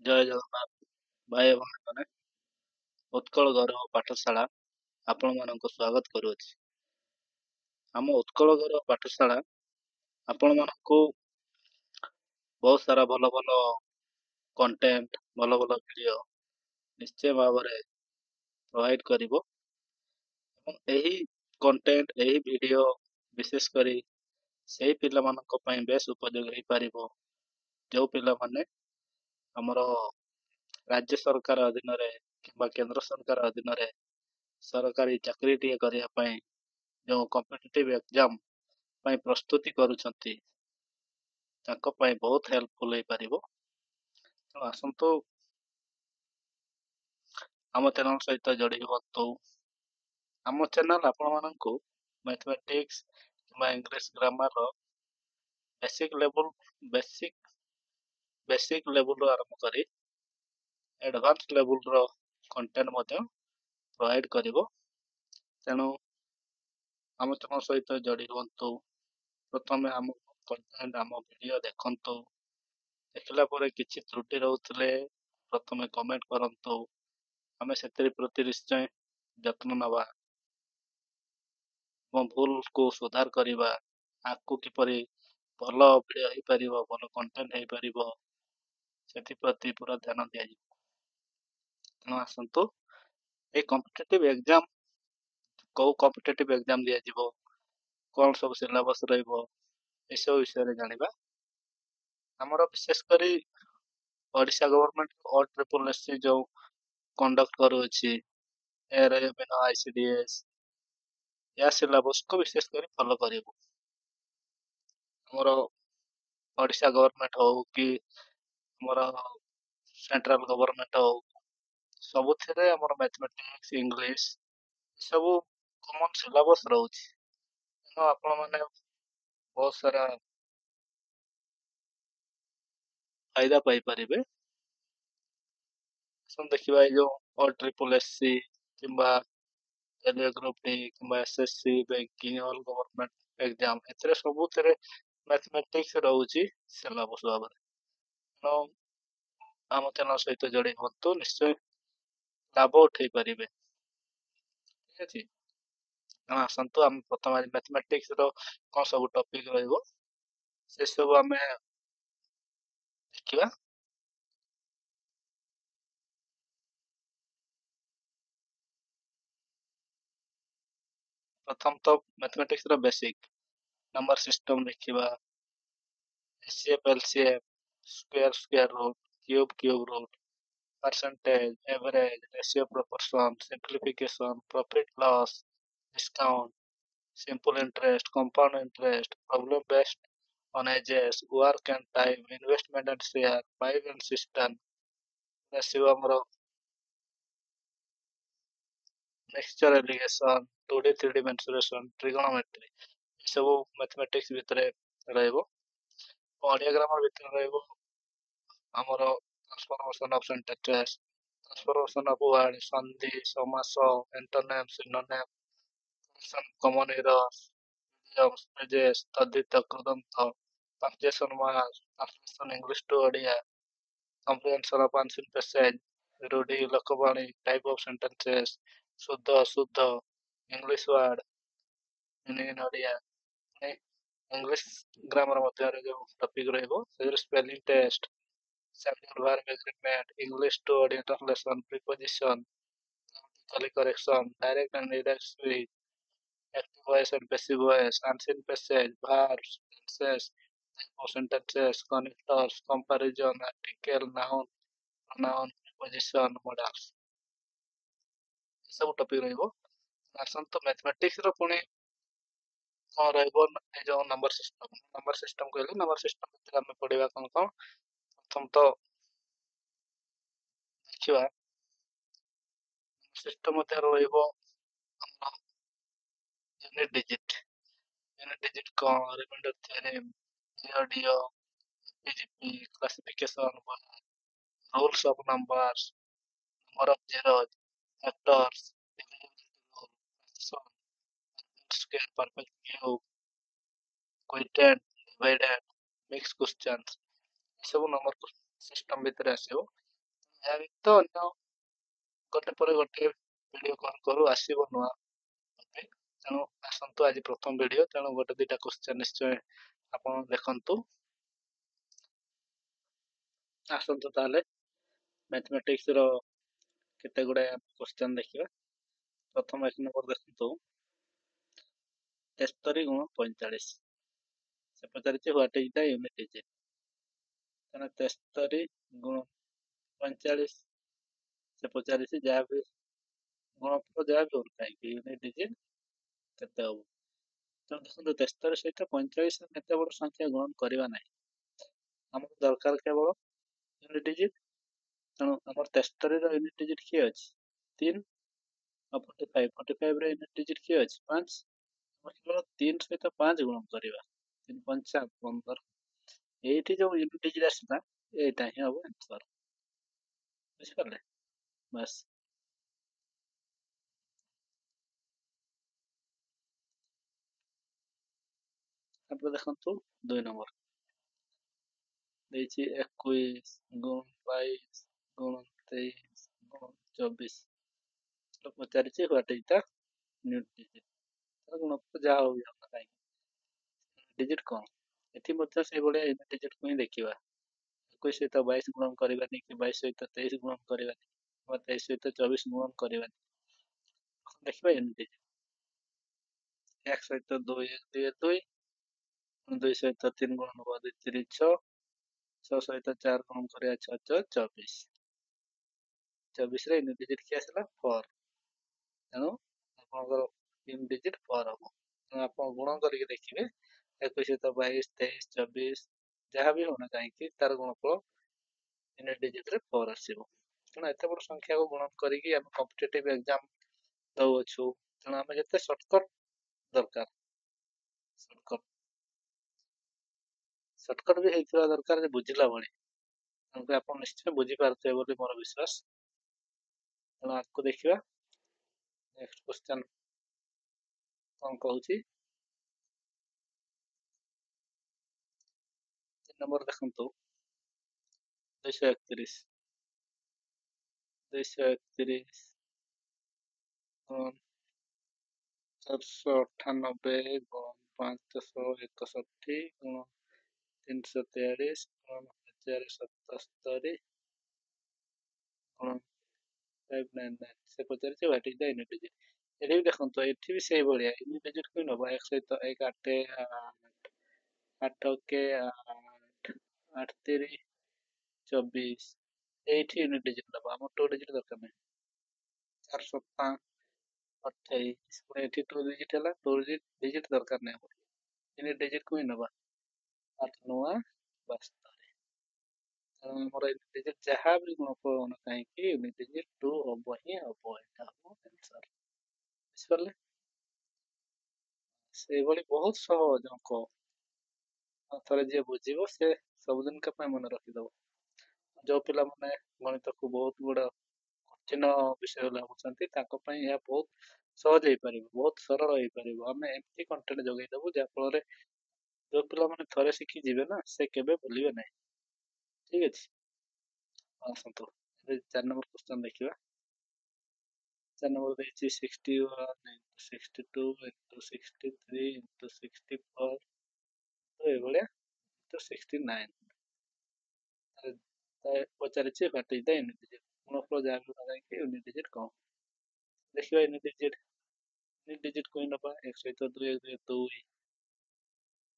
ଜୟ ଜଗନ୍ନାଥ ଭାଇ ଓ ଭଉଣୀମାନେ। ଉତ୍କଳ ଗୌରବ ପାଠଶାଳା ଆପଣମାନଙ୍କୁ ସ୍ୱାଗତ କରୁଅଛି। ଆମ ଉତ୍କଳ ଗୌରବ ପାଠଶାଳା ଆପଣମାନଙ୍କୁ ବହୁତ ସାରା ଭଲ ଭଲ କଣ୍ଟେଣ୍ଟ, ଭଲ ଭଲ ଭିଡ଼ିଓ ନିଶ୍ଚୟ ଭାବରେ ପ୍ରୋଭାଇଡ଼ କରିବ ଏବଂ ଏହି କଣ୍ଟେଣ୍ଟ, ଏହି ଭିଡ଼ିଓ ବିଶେଷ କରି ସେହି ପିଲାମାନଙ୍କ ପାଇଁ ବେଶ ଉପଯୋଗୀ ହୋଇପାରିବ ଯେଉଁ ପିଲାମାନେ ଆମର ରାଜ୍ୟ ସରକାର ଅଧୀନରେ କିମ୍ବା କେନ୍ଦ୍ର ସରକାର ଅଧୀନରେ ସରକାରୀ ଚାକିରିଟିଏ କରିବା ପାଇଁ ଯେଉଁ କମ୍ପିଟିଟିଭ୍ ଏକ୍ଜାମ୍ ପାଇଁ ପ୍ରସ୍ତୁତି କରୁଛନ୍ତି ତାଙ୍କ ପାଇଁ ବହୁତ ହେଲ୍ପଫୁଲ୍ ହେଇପାରିବ। ତେଣୁ ଆସନ୍ତୁ ଆମ ଚ୍ୟାନେଲ୍ ସହିତ ଯୋଡ଼ି ହୁଅନ୍ତୁ। ଆମ ଚ୍ୟାନେଲ୍ ଆପଣମାନଙ୍କୁ ମ୍ୟାଥମେଟିକ୍ସ କିମ୍ବା ଇଂଲିଶ ଗ୍ରାମାରର ବେସିକ୍ ଲେବୁଲ୍ରୁ ଆରମ୍ଭ କରି ଆଡ଼ଭାନ୍ସ ଲେବୁଲ୍ର କଣ୍ଟେଣ୍ଟ ମଧ୍ୟ ପ୍ରୋଭାଇଡ଼ କରିବ। ତେଣୁ ଆମ ଚ୍ୟାନେଲ୍ ସହିତ ଯୋଡ଼ି ହୁଅନ୍ତୁ। ପ୍ରଥମେ ଆମ କଣ୍ଟେଣ୍ଟ, ଆମ ଭିଡ଼ିଓ ଦେଖନ୍ତୁ। ଦେଖିଲା ପରେ କିଛି ତ୍ରୁଟି ରହୁଥିଲେ ପ୍ରଥମେ କମେଣ୍ଟ କରନ୍ତୁ। ଆମେ ସେଥିରେ ପ୍ରତି ନିଶ୍ଚୟ ଯତ୍ନ ନେବା ଏବଂ ଭୁଲକୁ ସୁଧାର କରିବା। ଆଗକୁ କିପରି ଭଲ ଭିଡ଼ିଓ ହେଇପାରିବ, ଭଲ କଣ୍ଟେଣ୍ଟ ହେଇପାରିବ ସେଥିପ୍ରତି ପୁରା ଧ୍ୟାନ ଦିଆଯିବ। ତେଣୁ ଆସନ୍ତୁ ଏଇ କମ୍ପିଟେଟିଭ୍ ଏକ୍ଜାମ୍, କେଉଁ କମ୍ପିଟେଟିଭ୍ ଏକ୍ଜାମ୍ ଦିଆଯିବ, କ'ଣ ସବୁ ସିଲାବସ୍ ରହିବ, ଏସବୁ ବିଷୟରେ ଜାଣିବା। ଆମର ବିଶେଷ କରି ଓଡ଼ିଶା ଗଭର୍ଣ୍ଣମେଣ୍ଟ OSSC ଯେଉଁ କଣ୍ଡକ୍ଟ କରୁଅଛି ARIMN ICDS, ଏହା ସିଲାବସ୍କୁ ବିଶେଷ କରି ଫଲୋ କରିବୁ। ଆମର ଓଡ଼ିଶା ଗଭର୍ଣ୍ଣମେଣ୍ଟ ହଉ କି ଆମର ସେଣ୍ଟ୍ରାଲ ଗଭର୍ଣ୍ଣମେଣ୍ଟ ହଉ, ସବୁଥିରେ ଆମର ମ୍ୟାଥମେଟିକ୍ସ, ଇଂଲିଶ ସବୁ କମନ୍ ସିଲାବସ୍ ରହୁଛି। ତେଣୁ ଆପଣମାନେ ବହୁତ ସାରା ଫାଇଦା ପାଇପାରିବେ। ଦେଖିବା ଏଇ ଯେଉଁ OSSC କିମ୍ବା ରେଲୱେ ଗ୍ରୁପ୍ ଡି କିମ୍ବା SSC, banking, all government exam, ଏଥିରେ ସବୁଥିରେ ମ୍ୟାଥମେଟିକ୍ସ ରହୁଛି ସିଲାବସ୍ ଭାବରେ। ତେଣୁ ଆମ ଚ୍ୟାନେଲ୍ ସହିତ ଯୋଡ଼ି ହୁଅନ୍ତୁ, ନିଶ୍ଚୟ ଲାଭ ଉଠାଇ ପାରିବେ। ଠିକ୍ ଅଛି। ତେଣୁ ଆସନ୍ତୁ ଆମେ ପ୍ରଥମେ ମ୍ୟାଥମେଟିକ୍ସର କ'ଣ ସବୁ ଟପିକ୍ ରହିବ ସେସବୁ ଆମେ ଦେଖିବା। ପ୍ରଥମ ତ ମ୍ୟାଥମେଟିକ୍ସର ବେସିକ୍ ନମ୍ବର ସିଷ୍ଟମ୍ ଦେଖିବା, HCF, LCM, square root, cube root, percentage, average, ratio proportion, simplification, profit loss, discount, simple interest, compound interest, problem based on ages, work and time, investment and share, pipe and cistern, ଆସିବ ଆମର mixture alligation, 2D 3D mensuration, trigonometry, ଏସବୁ mathematics ଭିତରେ ରହିବ। ଡିଆଗ୍ରାମର ଭିତରେ ରହିବ ଆମର transformation of sentences, transformation of word, ସନ୍ଧି, ସମାସ, antonym, synonym, common errors, idioms, phrases, ତଦ୍ଧିତ, କୃଦନ୍ତ, punctuation marks, translation English to Odia, comprehension of unseen passage, ରୂଢ଼ି, ଲୋକବାଣୀ, type of sentences, ଶୁଦ୍ଧ ଅଶୁଦ୍ଧ, English word, meaning in Odia, English ଗ୍ରାମର ମଧ୍ୟରେ ଯେଉଁ ଟପିକ୍ ରହିବ ସେଥିରେ spelling test, subject verb agreement, English to Odia translation, preposition, grammatical correction, direct and indirect speech, active voice and passive voice, unseen passage, verbs, tenses, type of sentences, connectors, comparison, article, noun, pronoun, preposition, modals, ଏସବୁ topic ରହିବ। ଆସନ୍ତୁ ମ୍ୟାଥମେଟିକ୍ସର ପୁଣି କ'ଣ ରହିବ, ଏ ଯେଉଁ number system କହିଲେ number system ଭିତରେ ଆମେ ପଢ଼ିବା କ'ଣ କ'ଣ। ପ୍ରଥମତଃ ଦେଖିବା ସିଷ୍ଟମ୍ ମଧ୍ୟରେ ରହିବ ଆମର ୟୁନିଟ୍ ଡିଜିଟ୍ କ'ଣ, reminder ଥିଓରେମ୍, DO, PGP, classification, rules of numbers, number of zeros, factors, square, perfect cube, quotient, dividend, mixed questions, ଏସବୁ ନମ୍ବର ସିଷ୍ଟମ୍ ଭିତରେ ଆସିବ। ଏହା ବ୍ୟତୀତ ଅନ୍ୟ ଗୋଟେ ପରେ ଗୋଟେ ଭିଡ଼ିଓ କରୁ ଆସିବ ନୂଆ ଟପିକ୍। ତେଣୁ ଆସନ୍ତୁ ଆଜି ପ୍ରଥମ ଭିଡ଼ିଓ, ତେଣୁ ଗୋଟେ ଦୁଇଟା କ୍ୱେଶ୍ଚନ୍ ନିଶ୍ଚୟ ଆପଣ ଦେଖନ୍ତୁ। ଆସନ୍ତୁ ତାହେଲେ ମ୍ୟାଥମେଟିକ୍ସର କେତେ ଗୁଡ଼ାଏ କ୍ୱେଶ୍ଚନ୍ ଦେଖିବା। ପ୍ରଥମ 1 ନମ୍ବର ଦେଖନ୍ତୁ, 73 ଗୁଣ 45। ସେ ପଚାରିଛି what is the unit digit. ତେଣୁ 73 ଗୁଣ 45 ସେ ପଚାରିଛି, ଯାହା ବି ଗୁଣଫଳ ଯାହା ବି ହଉ କାହିଁକି ୟୁନିଟ୍ ଡିଜିଟ୍ କେତେ ହବ। ତେଣୁ ଦେଖନ୍ତୁ 73 ସହିତ 45 ଏତେ ବଡ଼ ସଂଖ୍ୟା ଗୁଣନ କରିବା ନାହିଁ, ଆମକୁ ଦରକାର କେବଳ ୟୁନିଟ୍ ଡିଜିଟ୍। ତେଣୁ ଆମର 73ର ୟୁନିଟ୍ ଡିଜିଟ୍ କିଏ ଅଛି? 3। ଆଉ 45 ର ୟୁନିଟ୍ ଡିଜିଟ୍ କିଏ ଅଛି? 5। ଆମେ କେବଳ 3 ସହିତ 5 ଗୁଣ କରିବା, 3 5 15। ଏଇଠି ଯୋଉ ୟୁନିଟ୍ ଡିଜିଟ୍ ଆସିଲା ଏଇଟା ହିଁ ହବ ଆନ୍ସର। ବୁଝିପାରିଲେ? ବାସ୍। ତାପରେ ଦେଖନ୍ତୁ 2 ନମ୍ବର ଦେଇଛି 21 ଗୁଣ 22 ଗୁଣ 23 ଗୁଣ 24। ପଚାରିଛି what is the unit digit. ଗୁଣଫଳ ଯାହା ହଉ କାହିଁକି ଡିଜିଟ୍ କ'ଣ? ଏଠି ମଧ୍ୟ ସେଇଭଳିଆ ୟୁନିଟ୍ ଡିଜିଟ୍କୁ ହିଁ ଦେଖିବା। 21 ସହିତ 22 ଗୁଣନ କରିବାନି, କି 22 ସହିତ 23 ଗୁଣନ କରିବାନି, କିମ୍ବା 23 ସହିତ 24 ଗୁଣନ କରିବାନି। ଦେଖିବା ୟୁନିଟ୍ ଡିଜିଟ୍। 1 ସହିତ 2 1 2 2, 2 ସହିତ 3 ଗୁଣନ ହବ 2 3 6, 6 ସହିତ 4 ଗୁଣନ କରିବା 6 6 24। 24ରେ ୟୁନିଟ୍ ଡିଜିଟ୍ କିଏ ଆସିଲା? 4। ତେଣୁ ଆପଣଙ୍କର ୟୁନିଟ୍ ଡିଜିଟ୍ 4 ହବ। ତେଣୁ ଆପଣ ଗୁଣ କରିକି ଦେଖିବେ 21 ସହିତ 22 23 24 ଯାହା ବି ହଉନା କାହିଁକି ତାର ଗୁଣଫଳ ୟୁନିଟ୍ ଡିଜିଟ୍ରେ 4 ଆସିବ। ତେଣୁ ଏତେ ବଡ଼ ସଂଖ୍ୟାକୁ ଗୁଣନ କରିକି ଆମେ କମ୍ପିଟେଟିଭ୍ ଏକ୍ଜାମ୍ ଦେଉଅଛୁ, ତେଣୁ ଆମେ ଯେତେ ସର୍ଟକଟ୍ ଦରକାର, ସର୍ଟକଟ୍ ବି ହେଇଥିବା ଦରକାର, ଯେ ବୁଝିଲା ଭଳି। ତେଣୁ ଆପଣ ନିଶ୍ଚୟ ବୁଝିପାରୁଥିବେ ବୋଲି ମୋର ବିଶ୍ୱାସ। ତେଣୁ ଆଗକୁ ଦେଖିବା ନେକ୍ସଟ କ୍ୱେଶ୍ଚନ୍ କ'ଣ କହୁଛି। 3 ନମ୍ବର ଦେଖନ୍ତୁ 231 498 ଗୁଣ 561 ଗୁଣ 343 ଗୁଣ 1077 ଗୁଣ 599। ସେ ପଚାରିଛି what is the unit digit. ଏଠି ବି ଦେଖନ୍ତୁ, ଏଠି ବି ସେଇଭଳିଆ ୟୁନିଟ୍ ଡିଜିଟ୍ କୁ ନେବା। 1 ସହିତ 1 8 8 କେ 8 8 3 24। ଏଇଠି ୟୁନିଟ୍ ଡିଜିଟ୍ ନେବା, ଆମର 2 ଡିଜିଟ୍ ଦରକାର ନାହିଁ। 4 7 28, ପୁଣି ଏଠି 2 ଡିଜିଟ୍ ହେଲା, 2 ଡିଜିଟ୍ ଦରକାର ନାହିଁ ଆମର, ୟୁନିଟ୍ ଡିଜିଟ୍କୁ ହିଁ ନେବା। 8 9 72। ତେଣୁ ଆମର ୟୁନିଟ୍ ଡିଜିଟ୍ ଯାହା ବି ଗୁଣଫଳ ହଉନା କାହିଁକି ୟୁନିଟ୍ ଡିଜିଟ୍ 2 ହବ ହିଁ ହବ। ଏଇଟା ହବ ଆନ୍ସର। ବୁଝିପାରିଲେ? ସେଇଭଳି ବହୁତ ସହଜ ଅଙ୍କ, ଥରେ ଯିଏ ବୁଝିବ ସେ ସବୁଦିନ ପାଇଁ ମନେ ରଖିଦବ। ଯୋଉ ପିଲାମାନେ ଗଣିତକୁ ବହୁତ ବଡ଼ କଠିନ ବିଷୟ ଲାଗୁଛନ୍ତି ତାଙ୍କ ପାଇଁ ଏହା ବହୁତ ସହଜ ହେଇପାରିବ, ବହୁତ ସରଳ ହେଇପାରିବ। ଆମେ ଏମିତି କଣ୍ଟେଣ୍ଟ ଯୋଗେଇଦବୁ ଯାହାଫଳରେ ଯୋଉ ପିଲାମାନେ ଥରେ ଶିଖି ଯିବେ ନା, ସେ କେବେ ଭୁଲିବେ ନାହିଁ। ଠିକ ଅଛି, ଆସନ୍ତୁ 4 ନମ୍ବର କ୍ୱେଶ୍ଚନ୍ ଦେଖିବା। 4 ନମ୍ବର ଦେଇଛି 61 into 62 into 63 into 64, ତ ଏଇଭଳିଆ into 69। ପଚାରିଛି what is the unit digit. ଗୁଣଫଳ ଯାହା ବି କାହିଁକି ୟୁନିଟ୍ ଡିଜିଟ୍ କ'ଣ? ଦେଖିବା ୟୁନିଟ୍ ଡିଜିଟ୍ କୁ ହିଁ ନେବା। 1 ସହିତ 2 1 2 2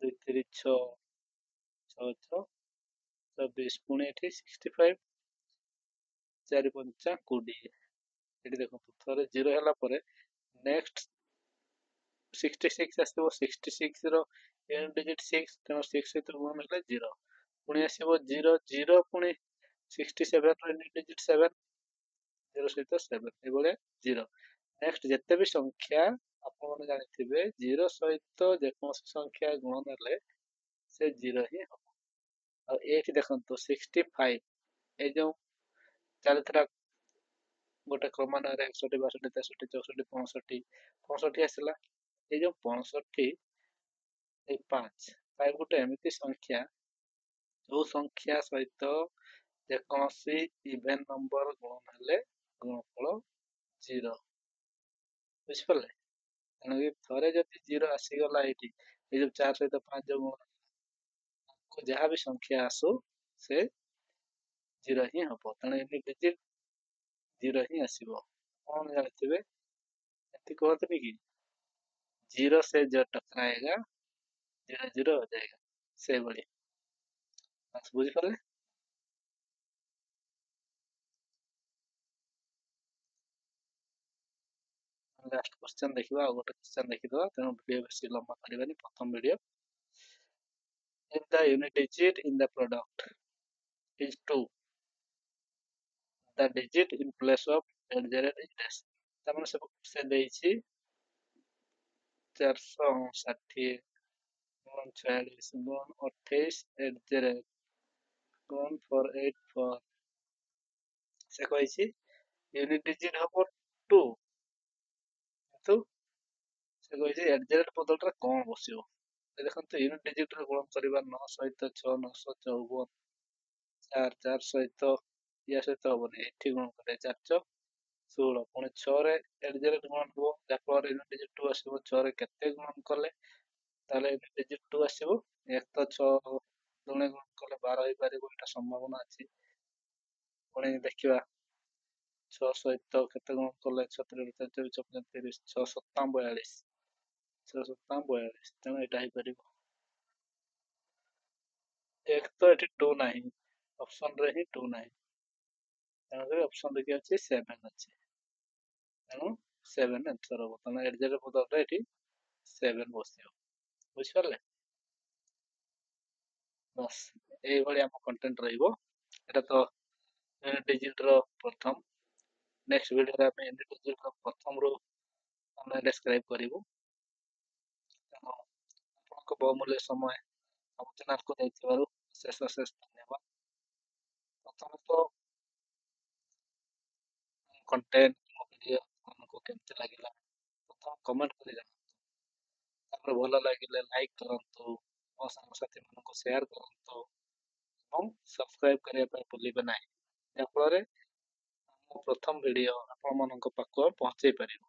2 3 6 6 6 24, ପୁଣି ଏଠି 65 4 5 20। ଏଠି ଦେଖନ୍ତୁ ଥରେ 0 ହେଲା ପରେ ନେକ୍ସଟ 66 ଆସିବ। 66 ର ୟୁନିଟ୍ ଡିଜିଟ୍ 6, ତେଣୁ 6 ସହିତ ଗୁଣ ହେଲେ 0, ପୁଣି ଆସିବ 0 0, ପୁଣି 67 ର ୟୁନିଟ୍ ଡିଜିଟ୍ 7, 0 ସହିତ 7, ଏଭଳିଆ 0। ନେକ୍ସଟ ଯେତେ ବି ସଂଖ୍ୟା ଆପଣମାନେ ଜାଣିଥିବେ 0 ସହିତ ଯେକୌଣସି ସଂଖ୍ୟା ଗୁଣ ନେଲେ ସେ 0 ହିଁ ହବ। ଆଉ ଏଇଠି ଦେଖନ୍ତୁ 65, ଏଇ ଯୋଉ ଚାଲିଥିଲା ଗୋଟେ କ୍ରମାନ୍ୱୟରେ 61 62 63 64 65 65 ଆସିଲା। ଏଇ ଯୋଉ 65, ଏଇ 5 ଗୋଟେ ଏମିତି ସଂଖ୍ୟା ଯୋଉ ସଂଖ୍ୟା ସହିତ ଯେକୌଣସି ଇଭେନ୍ ନମ୍ବର ଗୁଣନ ହେଲେ ଗୁଣଫଳ 0। ବୁଝିପାରିଲେ? ତେଣୁକି ଥରେ ଯଦି 0 ଆସିଗଲା ଏଇଠି, ଏଇ ଯୋଉ 4 ସହିତ 5 ଯୋଉ ଗୁଣ ଯାହା ବି ସଂଖ୍ୟା ଆସୁ ସେ 0 ହିଁ ହବ। ତେଣୁ ୟୁନିଟ୍ ଡିଜିଟ୍ 0 ହିଁ ଆସିବ। କଣ ଜାଣିଥିବେ? ଏମିତି କୁହନ୍ତିନି କି 0 से जो टकराएगा 0 0 हो जाएगा। ସେଇଭଳି ବୁଝିପାରିଲେ? ଲାଷ୍ଟ କ୍ୱେଶ୍ଚନ ଦେଖିବା, ଆଉ ଗୋଟେ କ୍ୱେଶ୍ଚନ ଦେଖିଦବା, ତେଣୁ ଭିଡ଼ିଓ ବେଶୀ ଲମ୍ବା କରିବାନି। ପ୍ରଥମ video, if the unit digit in the product is 2, the digit in place of adjoint is dash। ତାମାନେ ସେ ଦେଇଛି 460 गुण 46 गुण 28 adjoint गुण 484। ସେ କହିଛି ୟୁନିଟ୍ ଡିଜିଟ୍ ହବ 2, କିନ୍ତୁ ସେ କହିଛି adjoint ବଦଳରେ କଣ ବସିବ। ଦେଖନ୍ତୁ ୟୁନିଟ୍ ଡିଜିଟ୍ ରେ ଗୁଣ କରିବା 9 ସହିତ 6 954, 4 4 ସହିତ ୟା ସହିତ ହବନି, ଏଠି ଗୁଣ କରିବା 4 6 16, ପୁଣି 6 ରେ adjoint ଗୁଣ ହବ, ଯାହାଫଳରେ ୟୁନିଟ୍ ଡିଜିଟ୍ 2 ଆସିବ। 6 ରେ କେତେ ଗୁଣ କଲେ ତାହେଲେ ୟୁନିଟ୍ ଡିଜିଟ୍ 2 ଆସିବ। 1 ତ 6 ଦୁଣେ ଗୁଣ କଲେ 12 ହେଇପାରିବ, ଏଇଟା ସମ୍ଭାବନା ଅଛି। ପୁଣି ଦେଖିବା 6 ସହିତ କେତେ ଗୁଣ କଲେ 17 24 24 30 6 7 42, 6 7 42, ତେଣୁ ଏଇଟା ହେଇପାରିବ। 1 ତ ଏଠି 2 ନାହିଁ, ଅପସନରେ ହିଁ 2 ନାହିଁ, ତେଣୁକରି ଅପସନରେ କି ଅଛି 7 ଅଛି, ତେଣୁ 7 ଆନ୍ସର ହବ। ତେଣୁ adjoint ବଦଳରେ ଏଠି 7 ବସିବ। ବୁଝିପାରିଲେ? ବାସ୍ ଏଇଭଳି ଆମ କଣ୍ଟେଣ୍ଟ ରହିବ। ଏଟା ତ ୟୁନିଟ୍ ଡିଜିଟ୍ ର ପ୍ରଥମ। ନେକ୍ସଟ ଭିଡ଼ିଓରେ ଆମେ ୟୁନିଟ୍ ଡିଜିଟ୍ ର ପ୍ରଥମରୁ ଆମେ ଡେସ୍କ୍ରାଇବ୍ କରିବୁ। ତେଣୁ ଆପଣଙ୍କ ବହୁମୂଲ୍ୟ ସମୟ ଆମ ଚ୍ୟାନେଲକୁ ଦେଇଥିବାରୁ ଅଶେଷ ଧନ୍ୟବାଦ। ପ୍ରଥମେ ତ କଣ୍ଟେଣ୍ଟ ମୋ ଭିଡ଼ିଓ ଆପଣଙ୍କୁ କେମିତି ଲାଗିଲା ପ୍ରଥମେ କମେଣ୍ଟ କରି ଜଣାନ୍ତୁ। ତାପରେ ଭଲ ଲାଗିଲେ ଲାଇକ୍ କରନ୍ତୁ, ମୋ ସାଙ୍ଗସାଥିମାନଙ୍କୁ ସେୟାର କରନ୍ତୁ ଏବଂ ସବସ୍କ୍ରାଇବ୍ କରିବା ପାଇଁ ଭୁଲିବେ ନାହିଁ, ଯାହାଫଳରେ ମୋ ପ୍ରଥମ ଭିଡ଼ିଓ ଆପଣମାନଙ୍କ ପାଖକୁ ପହଞ୍ଚେଇ ପାରିବ।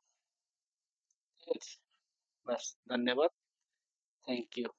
ଠିକ୍ ଅଛି? ବାସ୍ ଧନ୍ୟବାଦ, ଥ୍ୟାଙ୍କ ୟୁ।